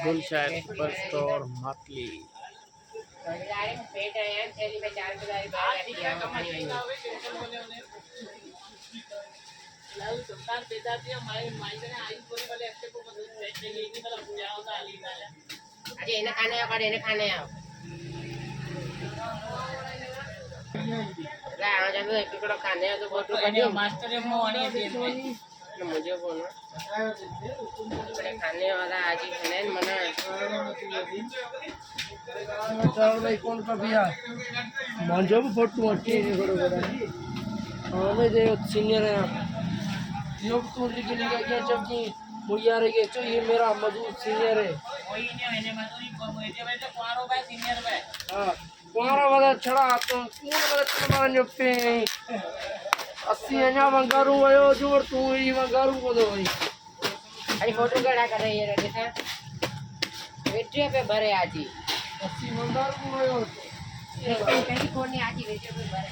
गुलशा super store Matali अरे इन्हें खाने आओ कर इन्हें खाने आओ ला आ जाओ एक टुकड़ा खाने आओ तो फोटो कर मास्टर ये मोहनी है मुझे बोलो खाने वाला आज ही खाने मना चार भाई कौन का भैया मंजो भी फोटो अच्छी नहीं करो बताइए हमें जो सीनियर है योग तो लेकिन क्या जब की मुझे रही है तो ये मेरा मजदूर सीनियर है वही नहीं मैंने मजदूरी को मुझे तो कुआरो भाई सीनियर भाई हां कुआरो वाला छड़ा तो कौन वाला तुम्हारा जो पे 80 अञा वंगारू वयो जोर तू ही वंगारू को दो भाई अरे फोटो कड़ा कर रही है देखा वीडियो पे भरे आज ही 80 वंगारू वयो कहीं कोनी आज ही वीडियो पे भरे